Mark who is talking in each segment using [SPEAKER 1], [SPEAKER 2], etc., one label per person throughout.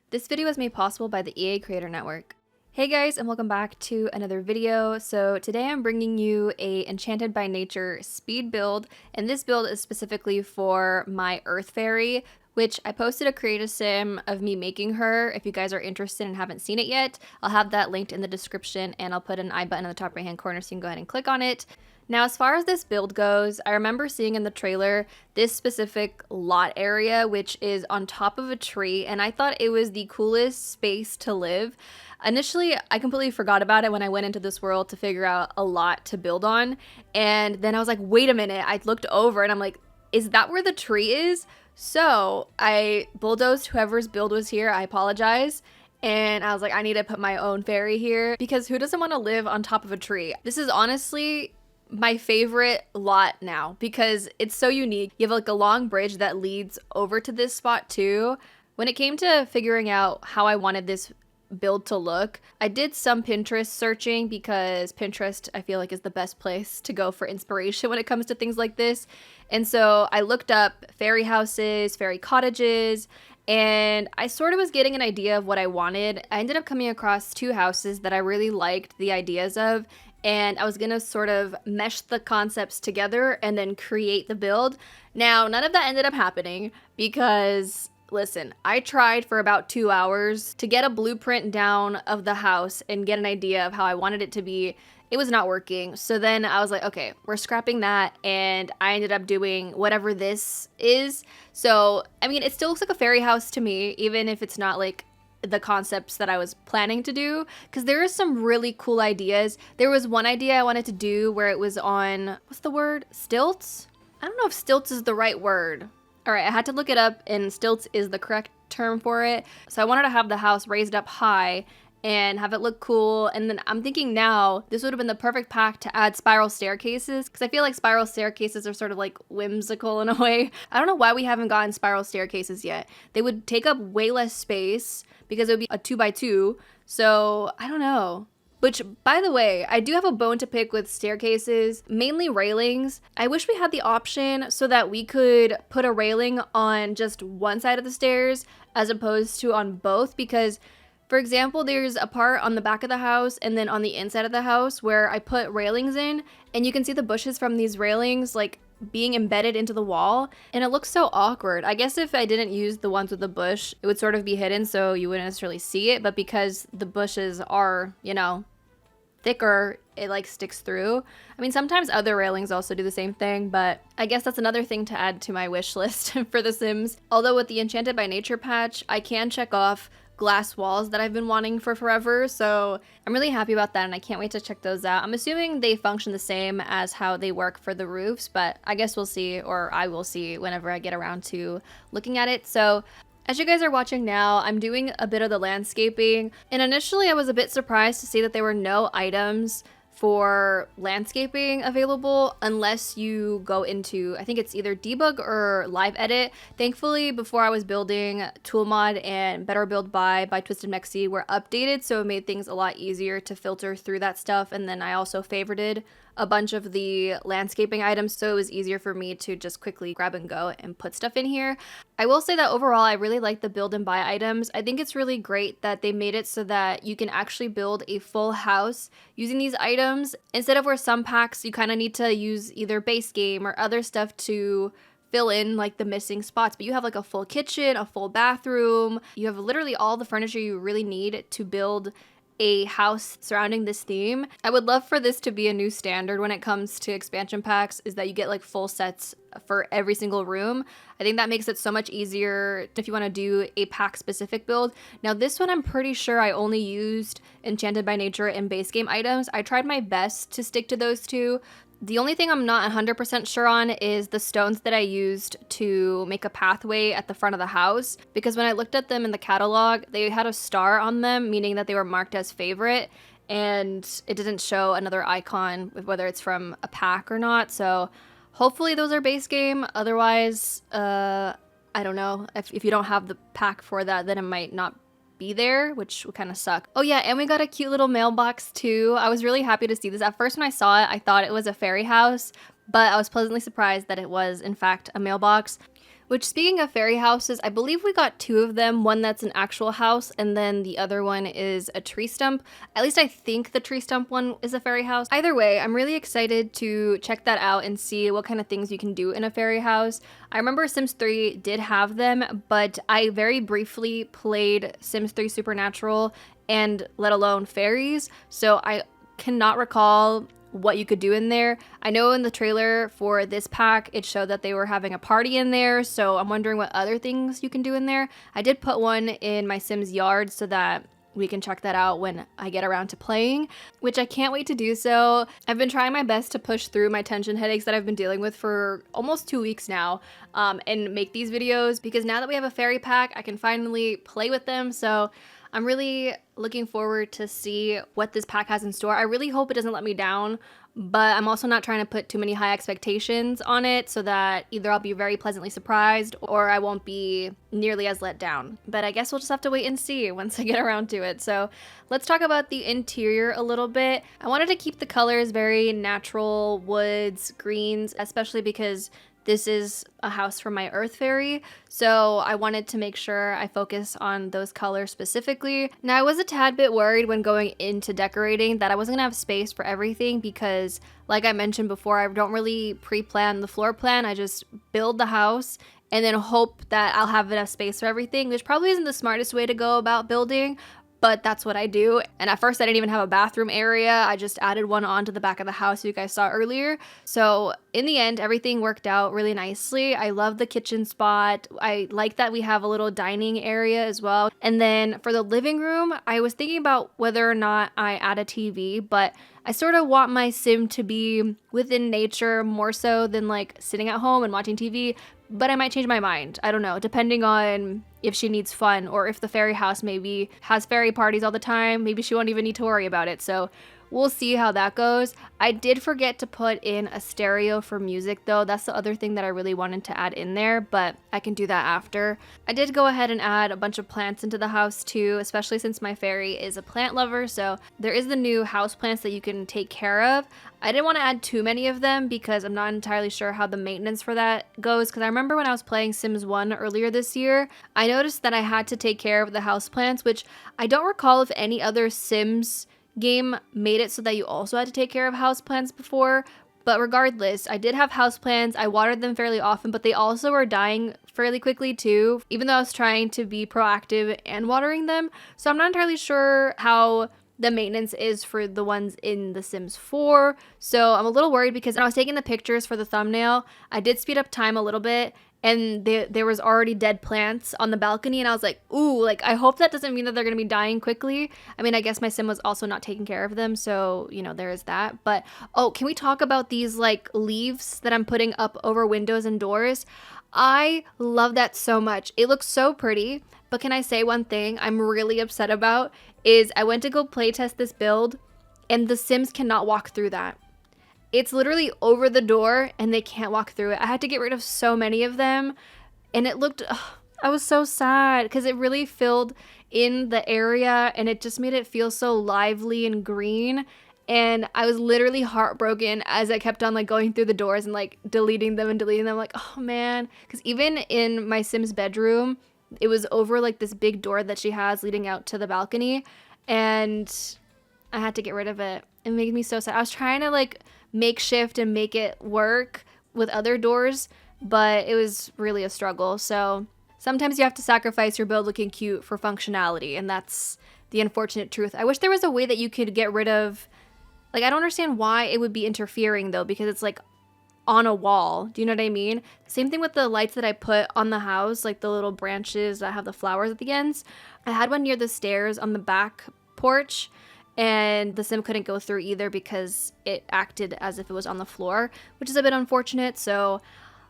[SPEAKER 1] This video was made possible by the EA Creator Network. Hey guys, and welcome back to another video. So today I'm bringing you a Enchanted by Nature speed build, and this build is specifically for my Earth Fairy, which I posted a creative sim of me making her. If you guys are interested and haven't seen it yet, I'll have that linked in the description, and I'll put an I button in the top right hand corner so you can go ahead and click on it. Now, as far as this build goes, I remember seeing in the trailer this specific lot area, which is on top of a tree, and I thought it was the coolest space to live. Initially, I completely forgot about it when I went into this world to figure out a lot to build on, and then I was like, wait a minute, I looked over and I'm like, is that where the tree is? So I bulldozed whoever's build was here, I apologize. And I was like, I need to put my own fairy here because who doesn't want to live on top of a tree? This is honestly my favorite lot now because it's so unique. You have like a long bridge that leads over to this spot too. When it came to figuring out how I wanted this build to look, I did some Pinterest searching because Pinterest I feel like is the best place to go for inspiration when it comes to things like this. And so I looked up fairy houses, fairy cottages, and I sort of was getting an idea of what I wanted. I ended up coming across two houses that I really liked the ideas of, and I was gonna sort of mesh the concepts together and then create the build. Now, none of that ended up happening because, listen, I tried for about 2 hours to get a blueprint down of the house and get an idea of how I wanted it to be. It was not working. So then I was like, okay, we're scrapping that, and I ended up doing whatever this is. So, I mean, it still looks like a fairy house to me, even if it's not like the concepts that I was planning to do, because there are some really cool ideas. There was one idea I wanted to do where it was on, what's the word? Stilts? I don't know if stilts is the right word. All right, I had to look it up, and stilts is the correct term for it. So I wanted to have the house raised up high and have it look cool. And then I'm thinking now this would have been the perfect pack to add spiral staircases, because I feel like spiral staircases are sort of like whimsical in a way. I don't know why we haven't gotten spiral staircases yet. They would take up way less space because it would be a 2x2. So I don't know. Which, by the way, I do have a bone to pick with staircases, mainly railings. I wish we had the option so that we could put a railing on just one side of the stairs as opposed to on both, because for example, there's a part on the back of the house and then on the inside of the house where I put railings in, and you can see the bushes from these railings like being embedded into the wall, and it looks so awkward. I guess if I didn't use the ones with the bush, it would sort of be hidden so you wouldn't necessarily see it, but because the bushes are, you know, thicker, it like sticks through. I mean, sometimes other railings also do the same thing, but I guess that's another thing to add to my wish list for The Sims. Although with the Enchanted by Nature patch, I can check off glass walls that I've been wanting for forever, so I'm really happy about that, and I can't wait to check those out. I'm assuming they function the same as how they work for the roofs, but I guess we'll see, or I will see whenever I get around to looking at it. So as you guys are watching now, I'm doing a bit of the landscaping, and initially I was a bit surprised to see that there were no items for landscaping available unless you go into, I think it's either debug or live edit. Thankfully, before I was building, Toolmod and Better Build by Twisted Mexi were updated, so it made things a lot easier to filter through that stuff. And then I also favorited a bunch of the landscaping items, so it was easier for me to just quickly grab and go and put stuff in here. I will say that overall, I really like the build and buy items. I think it's really great that they made it so that you can actually build a full house using these items, instead of where some packs you kind of need to use either base game or other stuff to fill in like the missing spots. But you have like a full kitchen, a full bathroom, you have literally all the furniture you really need to build a house surrounding this theme. I would love for this to be a new standard when it comes to expansion packs, is that you get like full sets for every single room. I think that makes it so much easier if you want to do a pack specific build. Now this one, I'm pretty sure I only used Enchanted by Nature and base game items. I tried my best to stick to those two. The only thing I'm not 100% sure on is the stones that I used to make a pathway at the front of the house, because when I looked at them in the catalog, they had a star on them, meaning that they were marked as favorite, and it didn't show another icon, whether it's from a pack or not. So hopefully those are base game. Otherwise, I don't know. If you don't have the pack for that, then it might not be there, which would kind of suck. Oh yeah, and we got a cute little mailbox too. I was really happy to see this. At first when I saw it, I thought it was a fairy house, but I was pleasantly surprised that it was in fact a mailbox. Which, speaking of fairy houses, I believe we got 2 of them. One that's an actual house, and then the other one is a tree stump. At least I think the tree stump one is a fairy house. Either way, I'm really excited to check that out and see what kind of things you can do in a fairy house. I remember Sims 3 did have them, but I very briefly played Sims 3 Supernatural and let alone fairies, so I cannot recall what you could do in there. I know in the trailer for this pack, it showed that they were having a party in there, so I'm wondering what other things you can do in there. I did put one in my Sims yard so that we can check that out when I get around to playing, which I can't wait to do so. I've been trying my best to push through my tension headaches that I've been dealing with for almost 2 weeks now, and make these videos, because now that we have a fairy pack, I can finally play with them. So I'm really looking forward to see what this pack has in store. I really hope it doesn't let me down, but I'm also not trying to put too many high expectations on it so that either I'll be very pleasantly surprised or I won't be nearly as let down. But I guess we'll just have to wait and see once I get around to it. So let's talk about the interior a little bit. I wanted to keep the colors very natural, woods, greens, especially because this is a house for my earth fairy, so I wanted to make sure I focus on those colors specifically. Now, I was a tad bit worried when going into decorating that I wasn't gonna have space for everything because, like I mentioned before, I don't really pre-plan the floor plan. I just build the house and then hope that I'll have enough space for everything, which probably isn't the smartest way to go about building, but that's what I do. And at first I didn't even have a bathroom area. I just added one onto the back of the house you guys saw earlier. So in the end, everything worked out really nicely. I love the kitchen spot. I like that we have a little dining area as well. And then for the living room, I was thinking about whether or not I add a TV, but I sort of want my sim to be within nature more so than like sitting at home and watching TV, but I might change my mind. I don't know, depending on if she needs fun or if the fairy house maybe has fairy parties all the time. Maybe she won't even need to worry about it. So we'll see how that goes. I did forget to put in a stereo for music though. That's the other thing that I really wanted to add in there, but I can do that after. I did go ahead and add a bunch of plants into the house too, especially since my fairy is a plant lover. So there is the new house plants that you can take care of. I didn't want to add too many of them because I'm not entirely sure how the maintenance for that goes, because I remember when I was playing Sims 1 earlier this year, I noticed that I had to take care of the houseplants, which I don't recall if any other Sims game made it so that you also had to take care of houseplants before. But regardless, I did have houseplants. I watered them fairly often, but they also were dying fairly quickly too, even though I was trying to be proactive and watering them. So I'm not entirely sure how the maintenance is for the ones in The Sims 4. So I'm a little worried because when I was taking the pictures for the thumbnail, I did speed up time a little bit, and there was already dead plants on the balcony, and I was like, ooh, like I hope that doesn't mean that they're gonna be dying quickly. I mean, I guess my sim was also not taking care of them, so you know, there is that. But oh, can we talk about these like leaves that I'm putting up over windows and doors? I love that so much. It looks so pretty. But can I say one thing I'm really upset about is I went to go playtest this build and the Sims cannot walk through that. It's literally over the door and they can't walk through it. I had to get rid of so many of them, and it looked, I was so sad because it really filled in the area and it just made it feel so lively and green. And I was literally heartbroken as I kept on like going through the doors and like deleting them, like, oh man. Because even in my Sim's bedroom, it was over like this big door that she has leading out to the balcony, and I had to get rid of it. It made me so sad. I was trying to like makeshift and make it work with other doors, but it was really a struggle. So sometimes you have to sacrifice your build looking cute for functionality, and that's the unfortunate truth. I wish there was a way that you could get rid of, like, I don't understand why it would be interfering though, because it's like on a wall. Do you know what I mean? Same thing with the lights that I put on the house, like the little branches that have the flowers at the ends. I had one near the stairs on the back porch, and the sim couldn't go through either because it acted as if it was on the floor, which is a bit unfortunate. So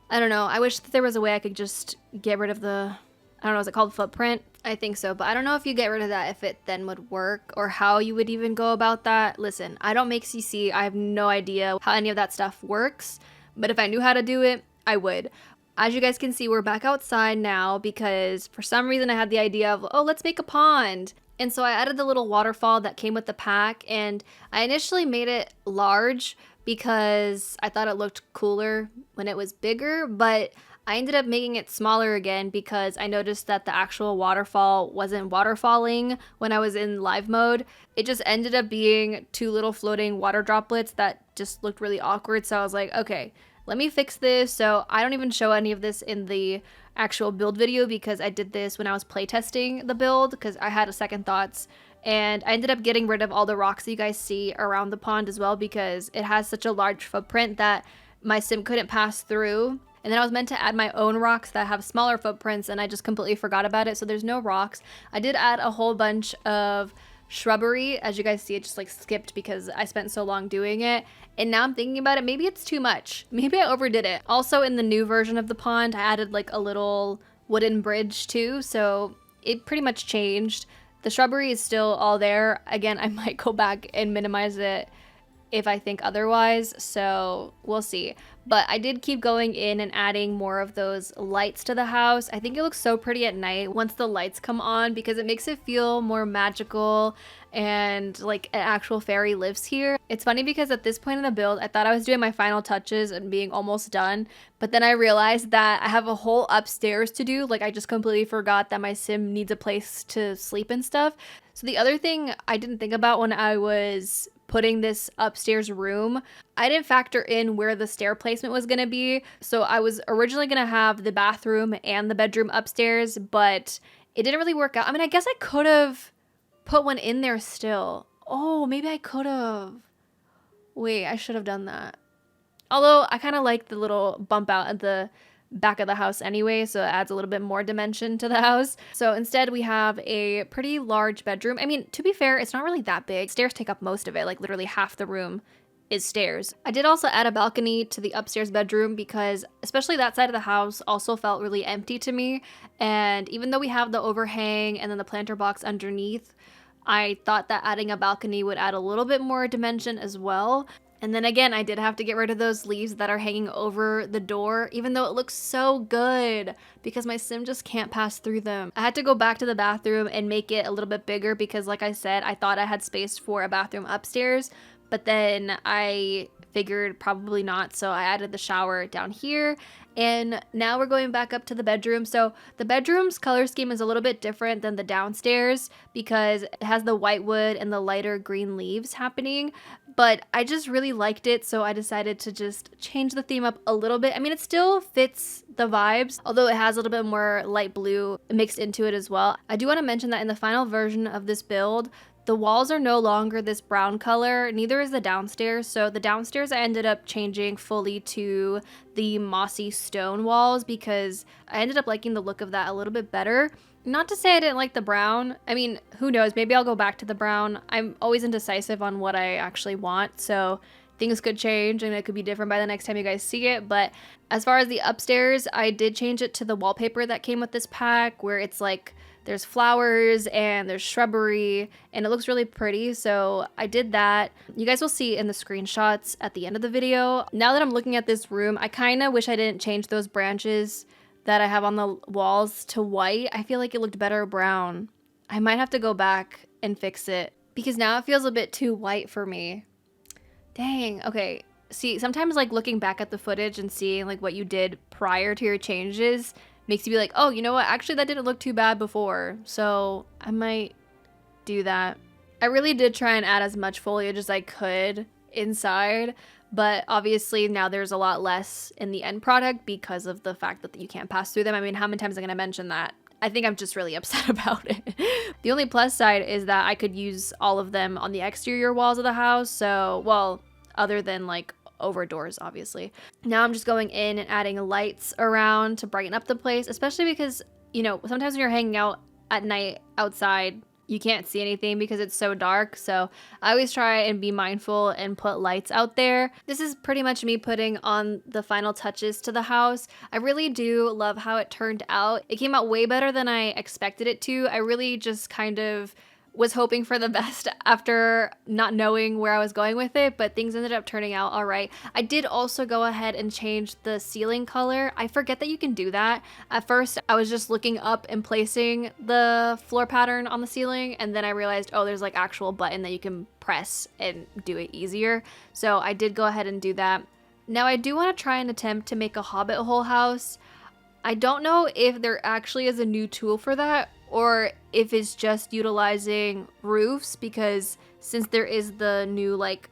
[SPEAKER 1] I don't know. I wish that there was a way I could just get rid of the, I don't know, is it called footprint? I think so, but I don't know if you get rid of that, if it then would work, or how you would even go about that. Listen, I don't make CC. I have no idea how any of that stuff works, but if I knew how to do it, I would. As you guys can see, we're back outside now because for some reason I had the idea of, oh, let's make a pond. And so I added the little waterfall that came with the pack, and I initially made it large because I thought it looked cooler when it was bigger, but I ended up making it smaller again because I noticed that the actual waterfall wasn't waterfalling when I was in live mode. It just ended up being two little floating water droplets that just looked really awkward. So I was like, okay, let me fix this. So I don't even show any of this in the actual build video because I did this when I was playtesting the build because I had a second thoughts. And I ended up getting rid of all the rocks that you guys see around the pond as well because it has such a large footprint that my sim couldn't pass through. And then I was meant to add my own rocks that have smaller footprints and I just completely forgot about it. So there's no rocks. I did add a whole bunch of shrubbery. As you guys see, it just like skipped because I spent so long doing it. And now I'm thinking about it, maybe it's too much. Maybe I overdid it. Also in the new version of the pond, I added like a little wooden bridge too. So it pretty much changed. The shrubbery is still all there. Again, I might go back and minimize it if I think otherwise, so we'll see. But I did keep going in and adding more of those lights to the house. I think it looks so pretty at night once the lights come on because it makes it feel more magical and like an actual fairy lives here. It's funny because at this point in the build, I thought I was doing my final touches and being almost done, but then I realized that I have a whole upstairs to do. Like I just completely forgot that my sim needs a place to sleep and stuff. So the other thing I didn't think about when I was putting this upstairs room, I didn't factor in where the stair placement was going to be. So I was originally going to have the bathroom and the bedroom upstairs, but it didn't really work out. I mean, I guess I could have put one in there still. Oh, maybe I could have. Wait, I should have done that. Although I kind of like the little bump out at the back of the house anyway, so it adds a little bit more dimension to the house. So instead we have a pretty large bedroom. I mean, to be fair, it's not really that big. Stairs take up most of it, like literally half the room is stairs. I did also add a balcony to the upstairs bedroom because especially that side of the house also felt really empty to me. And even though we have the overhang and then the planter box underneath, I thought that adding a balcony would add a little bit more dimension as well. And then again, I did have to get rid of those leaves that are hanging over the door, even though it looks so good because my sim just can't pass through them. I had to go back to the bathroom and make it a little bit bigger because like I said, I thought I had space for a bathroom upstairs, but then I figured probably not. So I added the shower down here. And now we're going back up to the bedroom. So the bedroom's color scheme is a little bit different than the downstairs because it has the white wood and the lighter green leaves happening. But I just really liked it, so I decided to just change the theme up a little bit. I mean, it still fits the vibes, although it has a little bit more light blue mixed into it as well. I do want to mention that in the final version of this build, the walls are no longer this brown color, neither is the downstairs. So the downstairs I ended up changing fully to the mossy stone walls because I ended up liking the look of that a little bit better. Not to say I didn't like the brown. I mean, who knows? Maybe I'll go back to the brown. I'm always indecisive on what I actually want, so things could change and it could be different by the next time you guys see it. But as far as the upstairs, I did change it to the wallpaper that came with this pack where it's like there's flowers and there's shrubbery and it looks really pretty. So I did that. You guys will see in the screenshots at the end of the video. Now that I'm looking at this room, I kind of wish I didn't change those branches that I have on the walls to white. I feel like it looked better brown. I might have to go back and fix it because now it feels a bit too white for me. Dang, okay. See, sometimes like looking back at the footage and seeing like what you did prior to your changes makes you be like, oh, you know what? Actually, that didn't look too bad before. So I might do that. I really did try and add as much foliage as I could inside, but obviously now there's a lot less in the end product because of the fact that you can't pass through them. I mean, how many times am I going to mention that? I think I'm just really upset about it. The only plus side is that I could use all of them on the exterior walls of the house. So, well, other than like over doors, obviously. Now I'm just going in and adding lights around to brighten up the place, especially because, you know, sometimes when you're hanging out at night outside, you can't see anything because it's so dark. So I always try and be mindful and put lights out there. This is pretty much me putting on the final touches to the house. I really do love how it turned out. It came out way better than I expected it to. I really just kind of was hoping for the best after not knowing where I was going with it, but things ended up turning out all right. I did also go ahead and change the ceiling color. I forget that you can do that. At first, I was just looking up and placing the floor pattern on the ceiling, and then I realized, oh, there's like actual button that you can press and do it easier. So I did go ahead and do that. Now I do want to try and attempt to make a hobbit hole house. I don't know if there actually is a new tool for that or if it's just utilizing roofs, because since there is the new like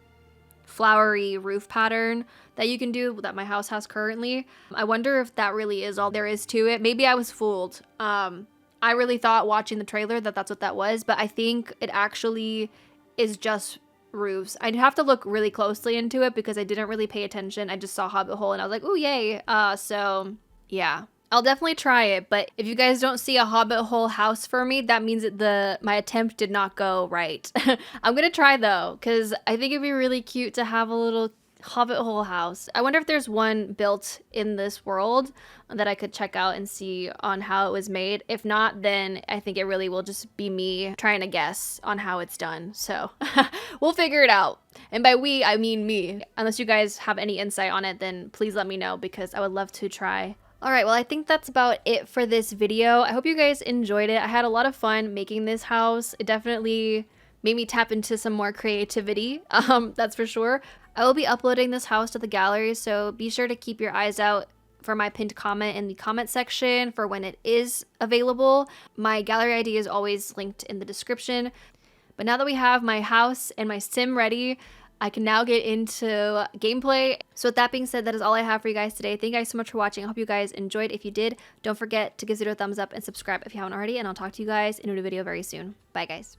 [SPEAKER 1] flowery roof pattern that you can do that my house has currently, I wonder if that really is all there is to it. Maybe I was fooled. I really thought watching the trailer that that's what that was, but I think it actually is just roofs. I'd have to look really closely into it because I didn't really pay attention. I just saw Hobbit Hole and I was like, oh yay. So yeah, I'll definitely try it. But if you guys don't see a Hobbit Hole house for me, that means that my attempt did not go right. I'm gonna try though, because I think it'd be really cute to have a little Hobbit Hole house. I wonder if there's one built in this world that I could check out and see on how it was made. If not, then I think it really will just be me trying to guess on how it's done. So we'll figure it out. And by we, I mean me. Unless you guys have any insight on it, then please let me know because I would love to try. Alright, well I think that's about it for this video. I hope you guys enjoyed it. I had a lot of fun making this house. It definitely made me tap into some more creativity, that's for sure. I will be uploading this house to the gallery, so be sure to keep your eyes out for my pinned comment in the comment section for when it is available. My gallery ID is always linked in the description. But now that we have my house and my sim ready, I can now get into gameplay. So with that being said, that is all I have for you guys today. Thank you guys so much for watching. I hope you guys enjoyed. If you did, don't forget to give this video a thumbs up and subscribe if you haven't already, and I'll talk to you guys in a new video very soon. Bye guys.